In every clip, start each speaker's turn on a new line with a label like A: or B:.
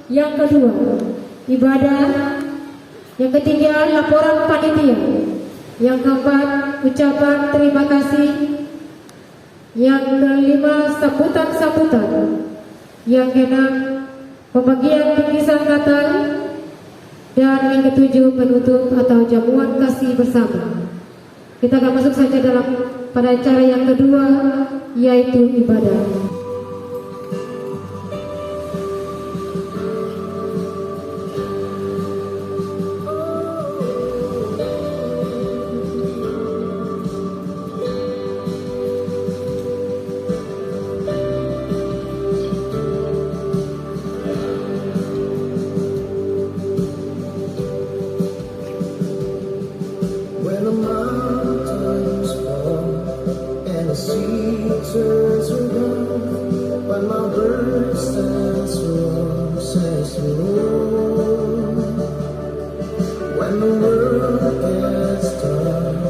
A: Yang kedua, ibadah. Yang ketiga, laporan panitia. Yang keempat, ucapan terima kasih. Yang kelima, sambutan-sambutan. Yang keenam, pembagian bingkisan Natal. Dan yang ketujuh, penutup atau jamuan kasih bersama. Kita akan masuk saja pada acara yang kedua, yaitu ibadah.
B: When the mountains fall and the sea turns around, when my bird stands strong, says the Lord. When the world gets dark,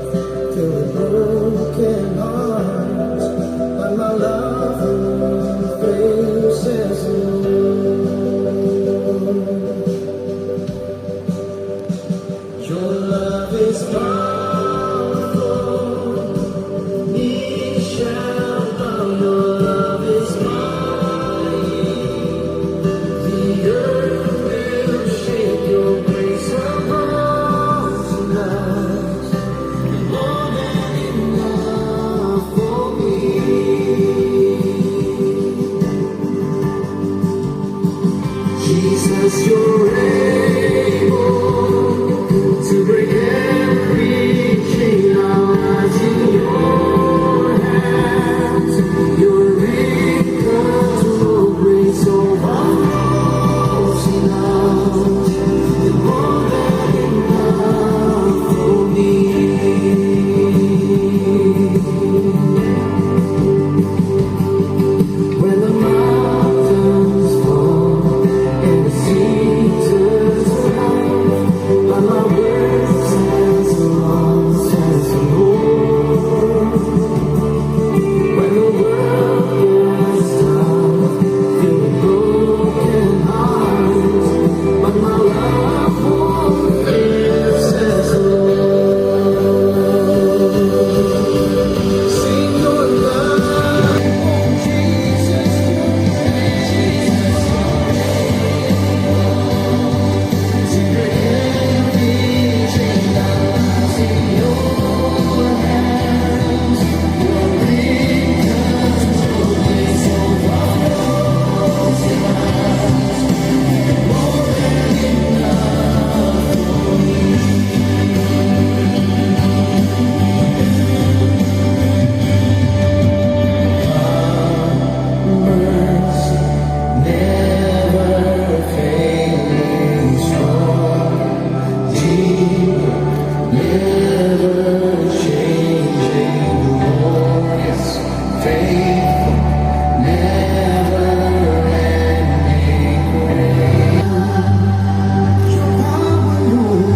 B: filled with broken hearts, when my love won't fade, says the Lord. Your love is powerful, knee shall bow. Your love is mighty, the earth will shake. Your grace above tonight, more than enough for me. Jesus, you're able to break every chain. Our lives in your hands. Your incontrol grace overflows now. You're more than enough for me. When the mountains fall and the sea turns around, when my word stands alone, says the Lord. When the world gets dark, filled with broken hearts, but my love won't fade, says the Lord. Sing your love, Jesus, to break every chain. Our lives in your hands. Your incontrol grace overflows tonight. More than enough for me. Mercy never failing, strong, deep, never changing, glorious, faithful, never ending grace. Your power, Lord,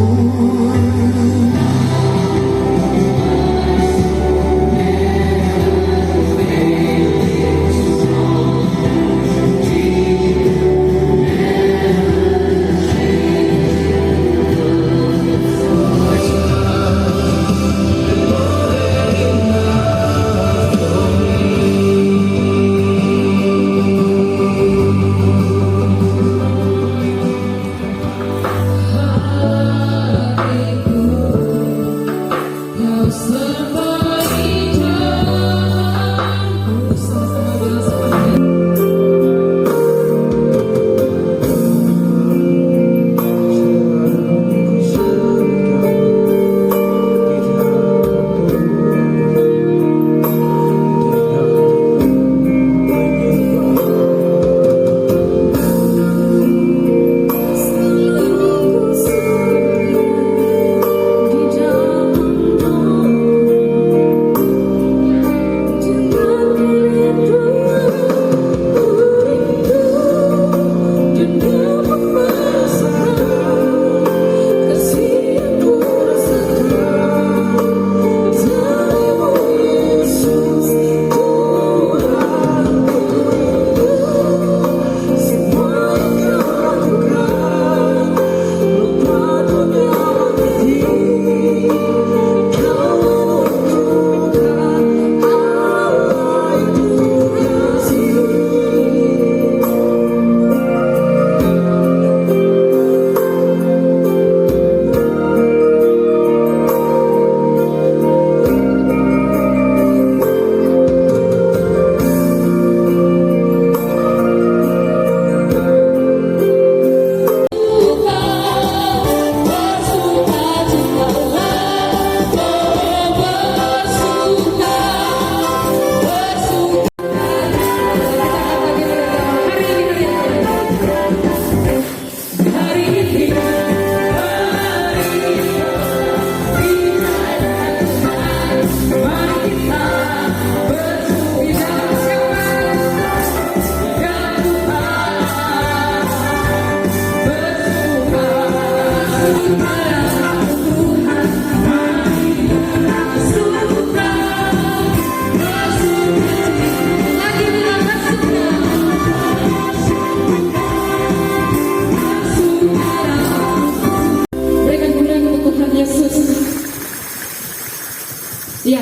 C: Ya,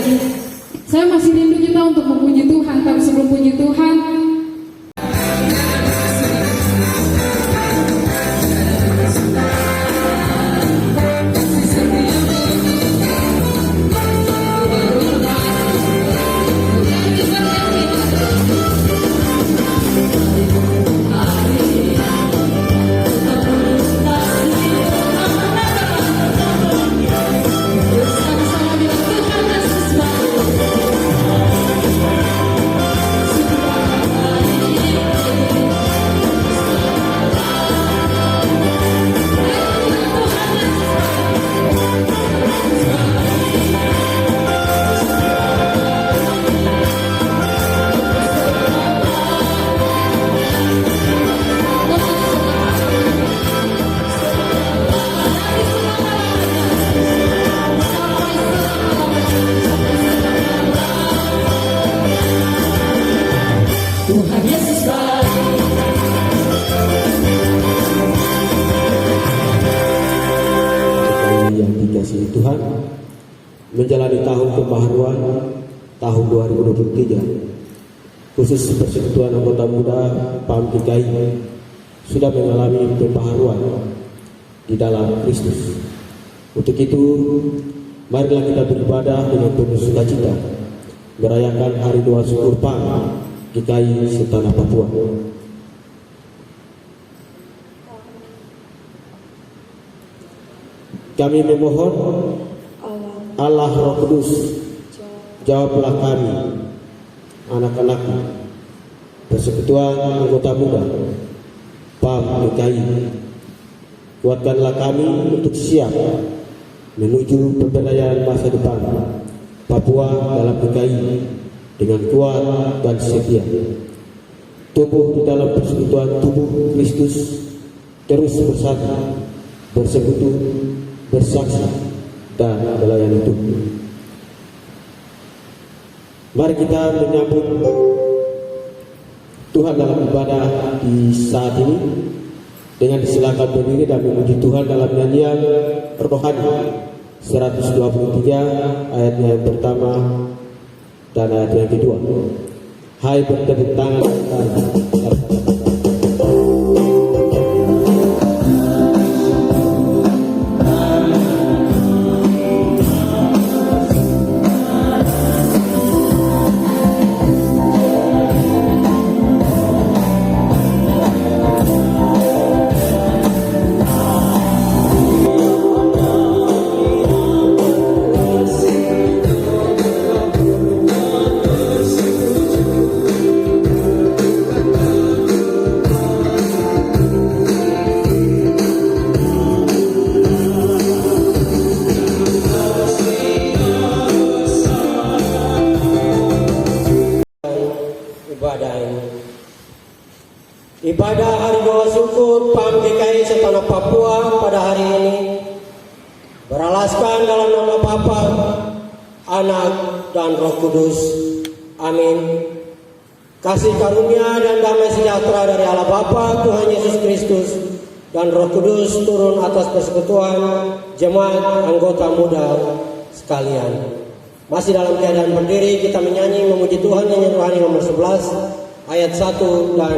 C: saya masih rindu kita untuk memuji Tuhan, tapi sebelum puji Tuhan,
B: Tuhan Yesus baik.
D: Yang dikasihi Tuhan, menjalani tahun pembaharuan tahun 2023, khusus Persekutuan Anggota Muda PAM DKI sudah mengalami pembaharuan di dalam Kristus. Untuk itu, marilah kita beribadah dengan penuh sukacita, merayakan Hari Doa Syukur PAM DKI setanah Papua. Kami memohon Allah Roh Kudus, jawablah kami, anak-anakmu, Persekutuan Anggota Muda PAM DKI. Kuatkanlah kami untuk siap menuju pemberdayaan masa depan Papua dalam DKI dengan kuat dan setia. Tumbuh di dalam persekutuan tubuh Kristus, terus bersatu, bersekutu, bersaksi, dan melayani Tuhan. Mari kita menyambut Tuhan dalam ibadah di saat ini dengan silakan berdiri dan memuji Tuhan dalam nyanyian rohani 123 ayatnya yang pertama dan ayat yang kedua. Hai bertepuk tangan. Ibadah Hari Doa Syukur PAM DKI setanah Papua pada hari ini beralaskan dalam nama Bapa, Anak, dan Roh Kudus. Amin. Kasih karunia dan damai sejahtera dari Allah Bapa, Tuhan Yesus Kristus, dan Roh Kudus turun atas persekutuan jemaat anggota muda sekalian. Masih dalam keadaan berdiri, kita menyanyi memuji Tuhan nyanyian rohani nomor 11 ayat 1 dan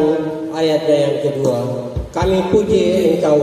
D: ayatnya yang kedua. Kami puji Engkau.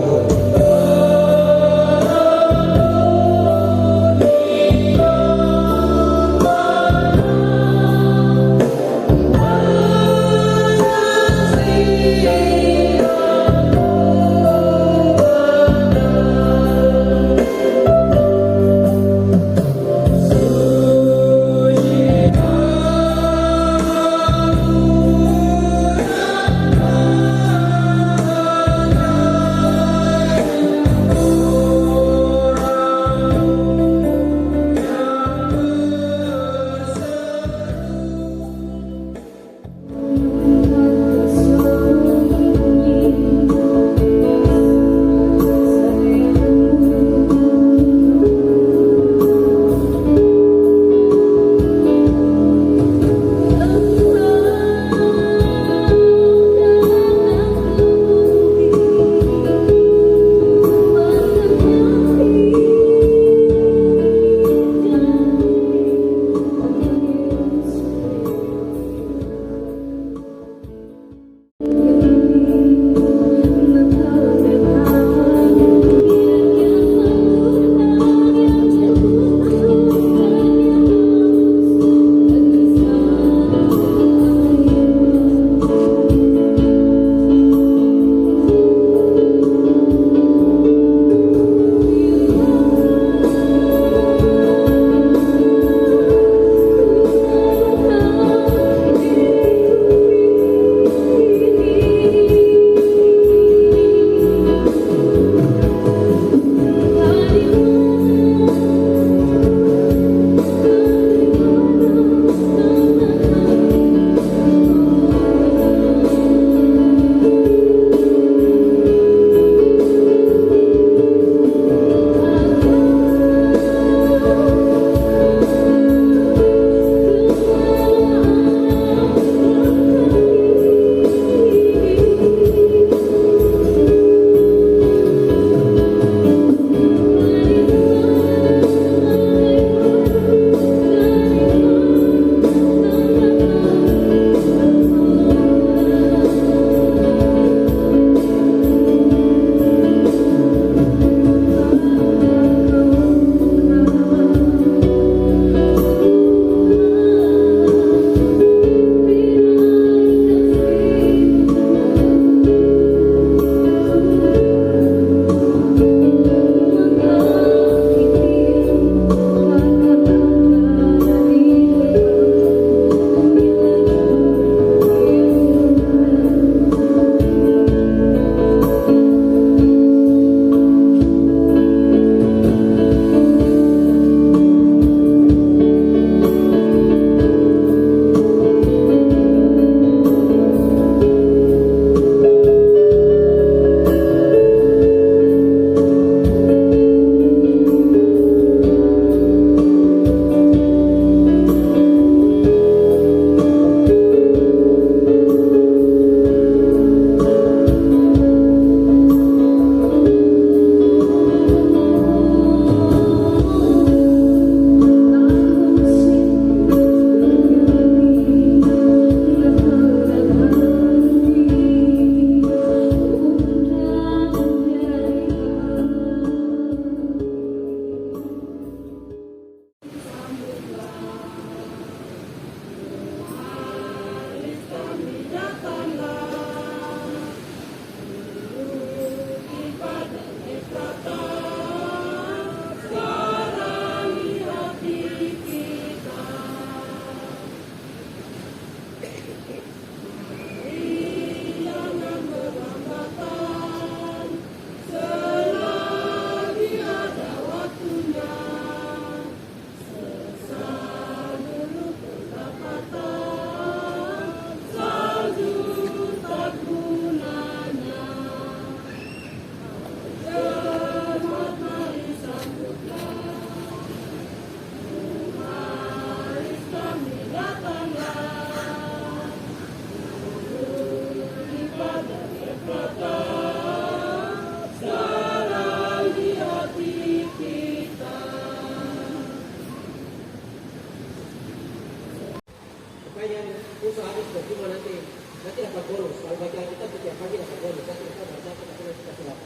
D: makanya usaha habis cuma nanti dapat bonus. Kalau baca kita setiap pagi dapat bonus, kita baca kita tidak.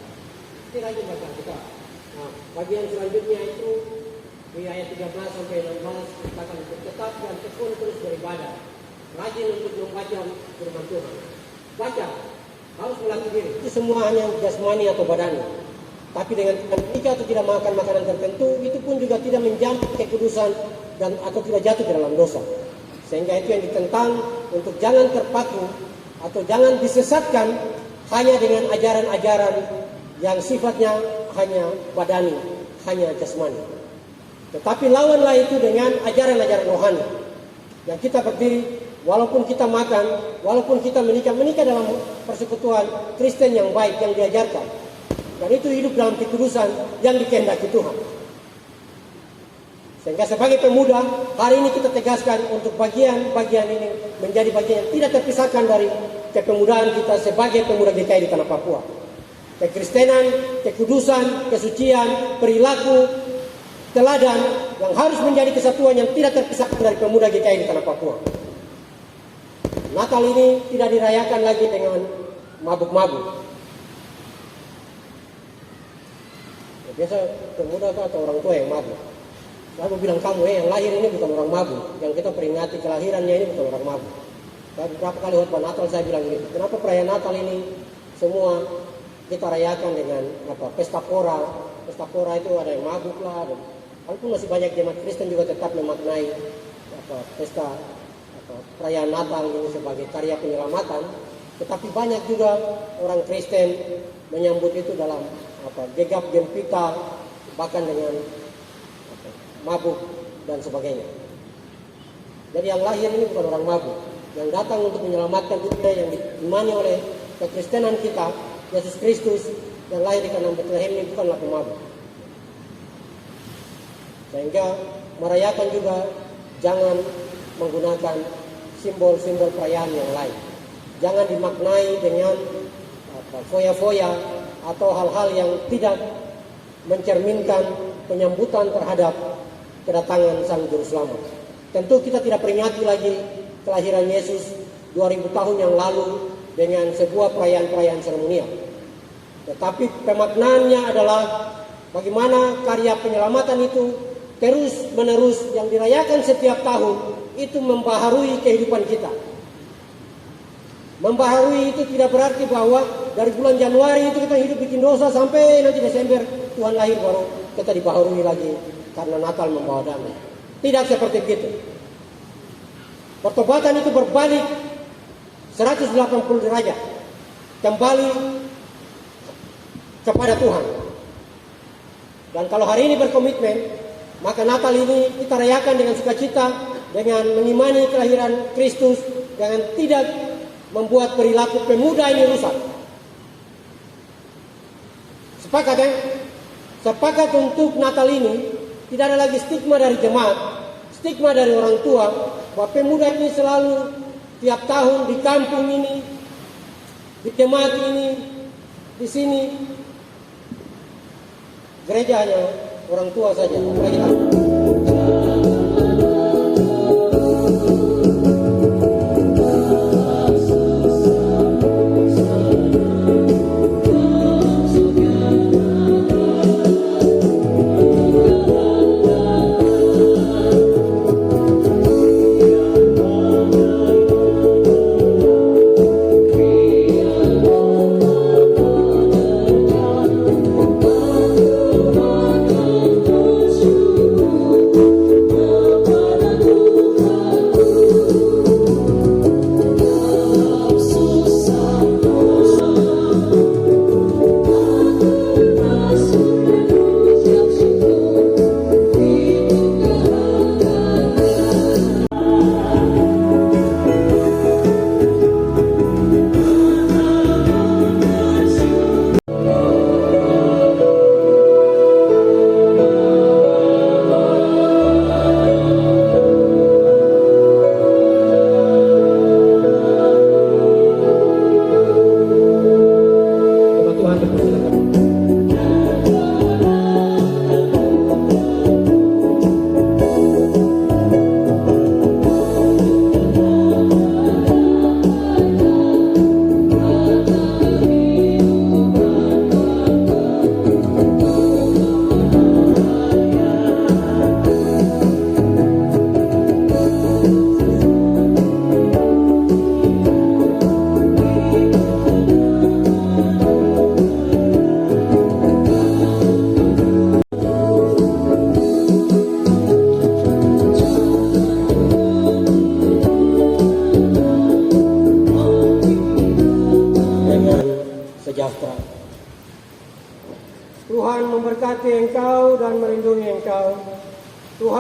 D: Ini rajin baca kita. Nah, bagian selanjutnya itu di ayat 13 sampai 16 katakan untuk tetap dan tekun terus beribadah, rajin untuk membaca firman Tuhan. Baca, harus melatih diri. Itu semua hanya jasmani atau badani. Tapi dengan jika atau tidak makan makanan tertentu, itu pun juga tidak menjamin kekudusan dan atau tidak jatuh ke dalam dosa. Sehingga itu yang ditentang untuk jangan terpaku atau jangan disesatkan hanya dengan ajaran-ajaran yang sifatnya hanya badani, hanya jasmani. Tetapi lawanlah itu dengan ajaran-ajaran rohani. Yang kita berdiri, walaupun kita makan, walaupun kita menikah dalam persekutuan Kristen yang baik, yang diajarkan. Dan itu hidup dalam kekudusan yang dikehendaki Tuhan. Sehingga sebagai pemuda, hari ini kita tegaskan untuk bagian-bagian ini menjadi bagian yang tidak terpisahkan dari kepemudaan kita sebagai pemuda GKI di Tanah Papua. Kekristenan, kekudusan, kesucian, perilaku, teladan yang harus menjadi kesatuan yang tidak terpisahkan dari pemuda GKI di Tanah Papua. Natal ini tidak dirayakan lagi dengan mabuk-mabuk. Ya, biasa pemuda atau orang tua yang mabuk. Lalu bilang kamu yang lahir ini bukan orang mabuk, yang kita peringati kelahirannya ini bukan orang mabuk. Saya beberapa kali khotbah Natal saya bilang gitu. Kenapa perayaan Natal ini semua kita rayakan dengan pesta pora? Pesta pora itu ada yang mabuk lah. Walaupun masih banyak jemaat Kristen juga tetap memaknai pesta perayaan Natal ini sebagai karya penyelamatan, tetapi banyak juga orang Kristen menyambut itu dalam gegap gempita, bahkan dengan mabuk dan sebagainya. Jadi yang lahir ini bukan orang mabuk, yang datang untuk menyelamatkan dunia, yang diimani oleh kekristenan kita, Yesus Kristus yang lahir di kandang Bethlehem ini bukanlah pemabuk. Sehingga merayakan juga jangan menggunakan simbol-simbol perayaan yang lain. Jangan dimaknai dengan foya-foya atau hal-hal yang tidak mencerminkan penyambutan terhadap kedatangan Sang Juru Selamat. Tentu kita tidak peringati lagi kelahiran Yesus 2000 tahun yang lalu dengan sebuah perayaan-perayaan seremonial. Tetapi pemaknaannya adalah bagaimana karya penyelamatan itu terus menerus yang dirayakan setiap tahun itu membaharui kehidupan kita. Membaharui itu tidak berarti bahwa dari bulan Januari itu kita hidup bikin dosa sampai nanti Desember Tuhan lahir baru kita dibaharui lagi karena Natal membawa damai. Tidak seperti itu. Pertobatan itu berbalik 180 derajat kembali kepada Tuhan. Dan kalau hari ini berkomitmen, maka Natal ini kita rayakan dengan sukacita, dengan mengimani kelahiran Kristus, dengan tidak membuat perilaku pemuda ini rusak. Sepakat ya? Sepakat untuk Natal ini tidak ada lagi stigma dari jemaat, stigma dari orang tua, bahwa pemuda ini selalu tiap tahun di kampung ini, di jemaat ini, di sini. Gereja hanya orang tua saja.
B: Thank you.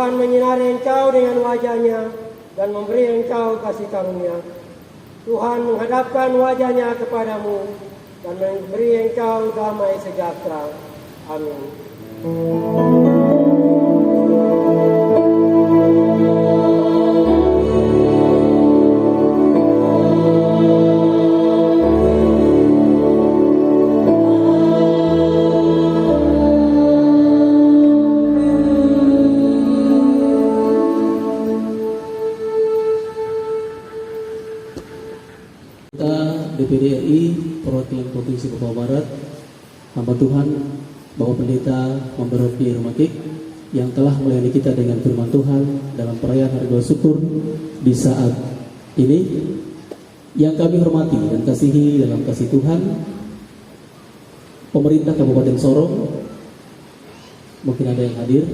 D: Tuhan menyinari engkau dengan wajah-Nya dan memberi engkau kasih karunia. Tuhan menghadapkan wajah-Nya kepadamu dan memberi engkau damai sejahtera. Amin.
E: DPD RI Perwakilan Provinsi Papua Barat, hamba Tuhan Bapak Pendeta Mamberopi Rumakik yang telah melayani kita dengan firman Tuhan dalam perayaan Hari Doa Syukur di saat ini, yang kami hormati dan kasihi dalam kasih Tuhan pemerintah Kabupaten Sorong, mungkin ada yang hadir,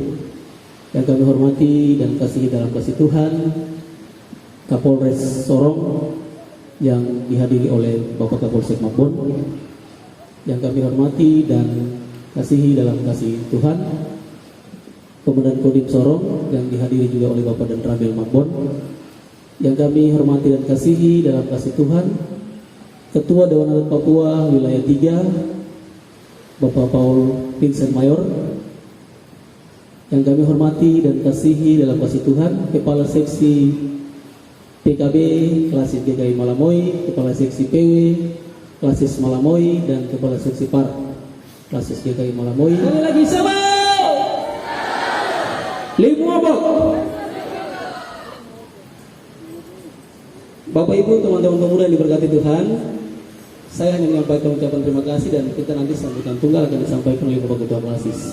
E: yang kami hormati dan kasihi dalam kasih Tuhan Kapolres Sorong yang dihadiri oleh Bapak Kapolsek Mabon, yang kami hormati dan kasihi dalam kasih Tuhan Komandan Kodim Sorong yang dihadiri juga oleh Bapak dan Ramil Mabon, yang kami hormati dan kasihi dalam kasih Tuhan Ketua Dewan Adat Papua Wilayah 3 Bapak Paul Vincent Mayor, yang kami hormati dan kasihi dalam kasih Tuhan Kepala Seksi PKB Klasis GKI Malamoy, Kepala Seksi PW Klasis Malamoy, dan Kepala Seksi PAR Klasis GKI Malamoy.
F: Sekali lagi sama. Limu abok. Bapak Ibu, teman-teman pemuda yang diberkati Tuhan, saya hanya menyampaikan ucapan terima kasih dan kita nanti sambutan tunggal akan disampaikan oleh Bapak Ketua Klasis.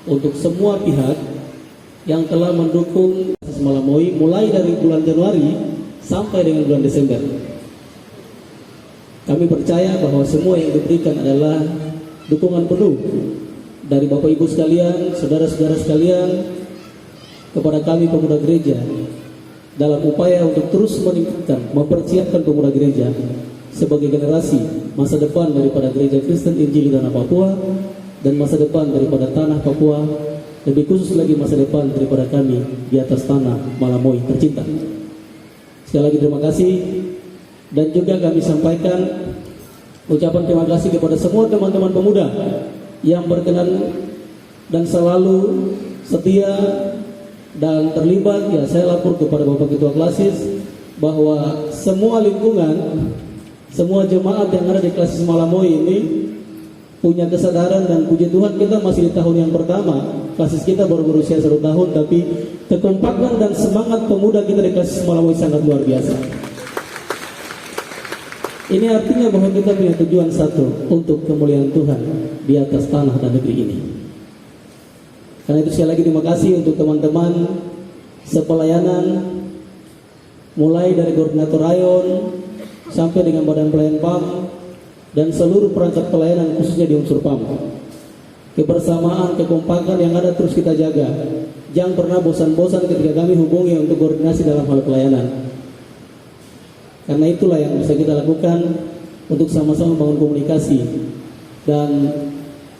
F: Untuk semua pihak yang telah mendukung Klasis Malamoy mulai dari bulan Januari sampai dengan bulan Desember. Kami percaya bahwa semua yang diberikan adalah dukungan penuh dari Bapak Ibu sekalian, saudara-saudara sekalian, kepada kami pemuda gereja dalam upaya untuk terus meningkatkan, mempersiapkan pemuda gereja sebagai generasi masa depan daripada gereja Kristen Injili Tanah Papua dan masa depan daripada tanah Papua, lebih khusus lagi masa depan daripada kami di atas tanah Malamoy tercinta. Sekali lagi terima kasih, dan juga kami sampaikan ucapan terima kasih kepada semua teman-teman pemuda yang berkenan dan selalu setia dan terlibat. Ya, saya lapor kepada Bapak Ketua Klasis bahwa semua lingkungan, semua jemaat yang ada di Klasis Malamoy ini punya kesadaran, dan puji Tuhan kita masih di tahun yang pertama. Klasis kita baru berusia 1 tahun, tapi kekompakan dan semangat pemuda kita di Klasis Malamoy sangat luar biasa. Ini artinya bahwa kita punya tujuan satu, untuk kemuliaan Tuhan di atas tanah dan negeri ini. Karena itu sekali lagi terima kasih untuk teman-teman sepelayanan, mulai dari koordinator rayon sampai dengan badan pelayan PAM dan seluruh perangkat pelayanan khususnya di unsur PAM. Kebersamaan, kekompakan yang ada terus kita jaga. Jangan pernah bosan-bosan ketika kami hubungi untuk koordinasi dalam hal pelayanan. Karena itulah yang bisa kita lakukan untuk sama-sama membangun komunikasi dan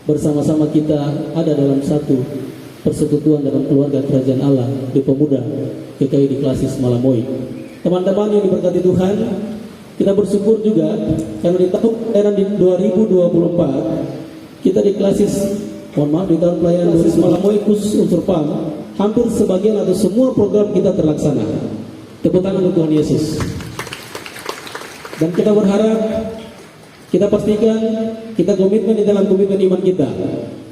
F: bersama-sama kita ada dalam satu persekutuan dalam keluarga kerajaan Allah di pemuda GKI di Klasis Malamoy. Teman-teman yang diberkati Tuhan, kita bersyukur juga karena di tahun pelayanan di 2024 kita di Klasis, di tahun pelayanan Klasis Malamoy khusus unsur PAM, hampir sebagian atau semua program kita terlaksana. Tepuk tangan untuk Tuhan Yesus. Dan kita berharap, kita pastikan, kita komitmen di dalam komitmen iman kita.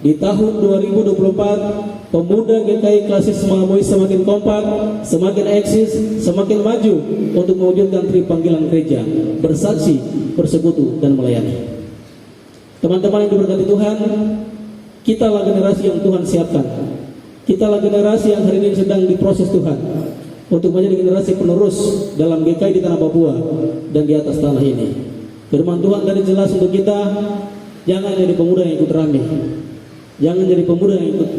F: Di tahun 2024, pemuda GKI Klasis Malamoy semakin kompak, semakin eksis, semakin maju untuk mewujudkan panggilan gereja, bersaksi, bersekutu, dan melayani. Teman-teman yang diberkati Tuhan, kita lah generasi yang Tuhan siapkan. Kita lah generasi yang hari ini sedang diproses Tuhan untuk menjadi generasi penerus dalam GKI di tanah Papua dan di atas tanah ini. Firman Tuhan tadi jelas untuk kita, jangan jadi pemuda yang ikut rame, jangan jadi pemuda yang ikut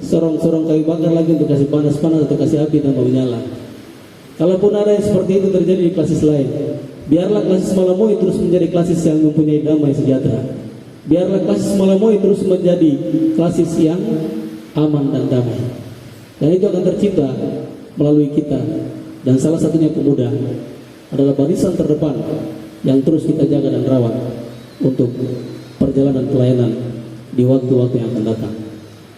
F: sorong-sorong kayu bakar lagi untuk kasih panas-panas atau kasih api tanpa menyala. Kalaupun ada yang seperti itu terjadi di klasis lain, biarlah Klasis Malamoy terus menjadi klasis yang mempunyai damai sejahtera. Biarlah klasis Malamoy terus menjadi klasis yang aman dan damai. Dan itu akan tercipta melalui kita. Dan salah satunya pemuda adalah barisan terdepan yang terus kita jaga dan rawat untuk perjalanan pelayanan di waktu-waktu yang akan datang.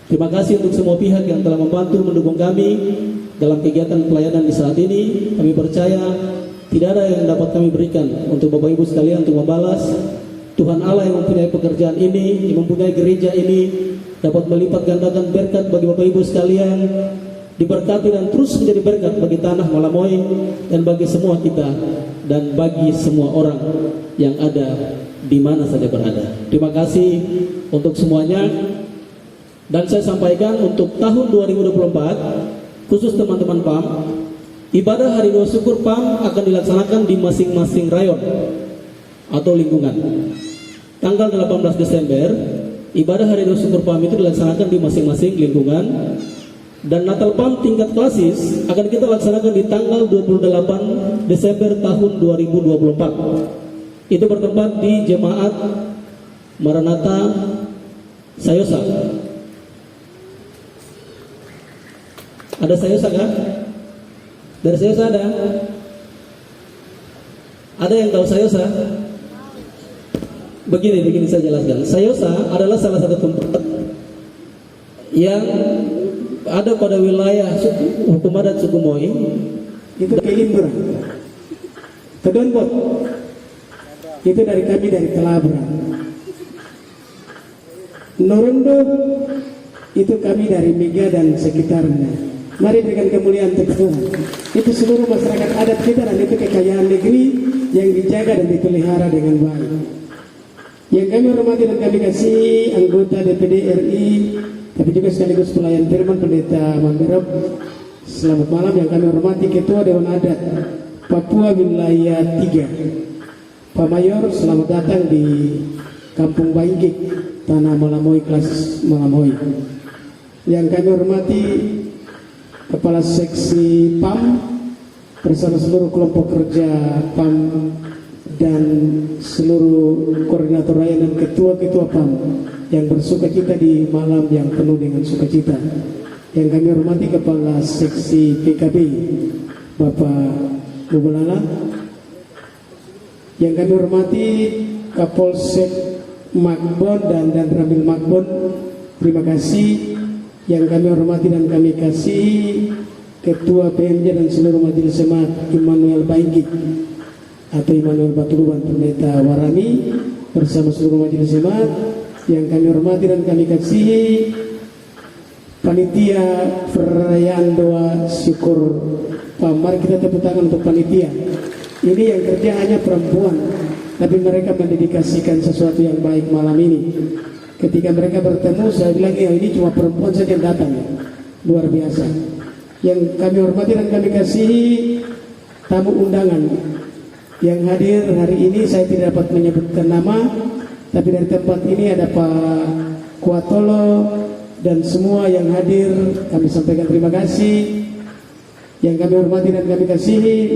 F: Terima kasih untuk semua pihak yang telah membantu mendukung kami dalam kegiatan pelayanan di saat ini. Kami percaya tidak ada yang dapat kami berikan untuk Bapak Ibu sekalian untuk membalas. Tuhan Allah yang mempunyai pekerjaan ini, yang mempunyai gereja ini, dapat melipat gandakan berkat bagi Bapak Ibu sekalian, diberkati dan terus menjadi berkat bagi tanah Malamoy dan bagi semua kita dan bagi semua orang yang ada di mana saja berada. Terima kasih untuk semuanya. Dan saya sampaikan untuk tahun 2024, khusus teman-teman PAM, ibadah Hari Raya Syukur PAM akan dilaksanakan di masing-masing rayon atau lingkungan. Tanggal 18 Desember, ibadah Hari Raya Syukur PAM itu dilaksanakan di masing-masing lingkungan. Dan Natal PAM tingkat klasis akan kita laksanakan di tanggal 28 Desember tahun 2024. Itu bertempat di Jemaat Maranatha Sayosa. Ada Sayosa kan? Dari Sayosa ada? Ada yang tahu Sayosa? Begini saya jelaskan. Sayosa adalah salah satu tempat yang ada pada wilayah hukum adat suku Moi.
G: Itu Kelimbra, Kedonbot, itu dari kami dari Kelabra. Norondo itu kami dari Mega dan sekitarnya. Mari berikan kemuliaan untuk Tuhan. Itu seluruh masyarakat adat kita dan itu kekayaan negeri yang dijaga dan dipelihara dengan baik. Yang kami hormati dan kami kasih anggota DPD RI, tapi juga sekaligus pelayan firman Pendeta Mamberok. Selamat malam. Yang kami hormati Ketua Dewan Adat Papua Wilayah 3, Pak Mayor, selamat datang di Kampung Bainggik, Tanah Malamoy, kelas Malamoy. Yang kami hormati Kepala Seksi PAM bersama seluruh kelompok kerja PAM dan seluruh koordinator raya dan ketua-ketua PAM yang bersukacita di malam yang penuh dengan sukacita. Yang kami hormati Kepala Seksi PKB Bapak Bubulala. Yang kami hormati Kapolsek Makbon dan Ramil Makbon, terima kasih. Yang kami hormati dan kami kasih Ketua PMJ dan seluruh Majelis Jemaat Immanuel Bainggik atau Immanuel Batuluban Pendeta Warami bersama seluruh Majelis Jemaat. Yang kami hormati dan kami kasih panitia perayaan doa syukur PAM. Mari kita tepuk tangan untuk panitia. Ini yang kerja hanya perempuan, tapi mereka mendedikasikan sesuatu yang baik malam ini. Ketika mereka bertemu, saya bilang, ya ini cuma perempuan saja yang datang, ya. Luar biasa. Yang kami hormati dan kami kasih tamu undangan yang hadir hari ini. Saya tidak dapat menyebutkan nama, tapi dari tempat ini ada Pak Kuatolo dan semua yang hadir. Kami sampaikan terima kasih. Yang kami hormati dan kami kasih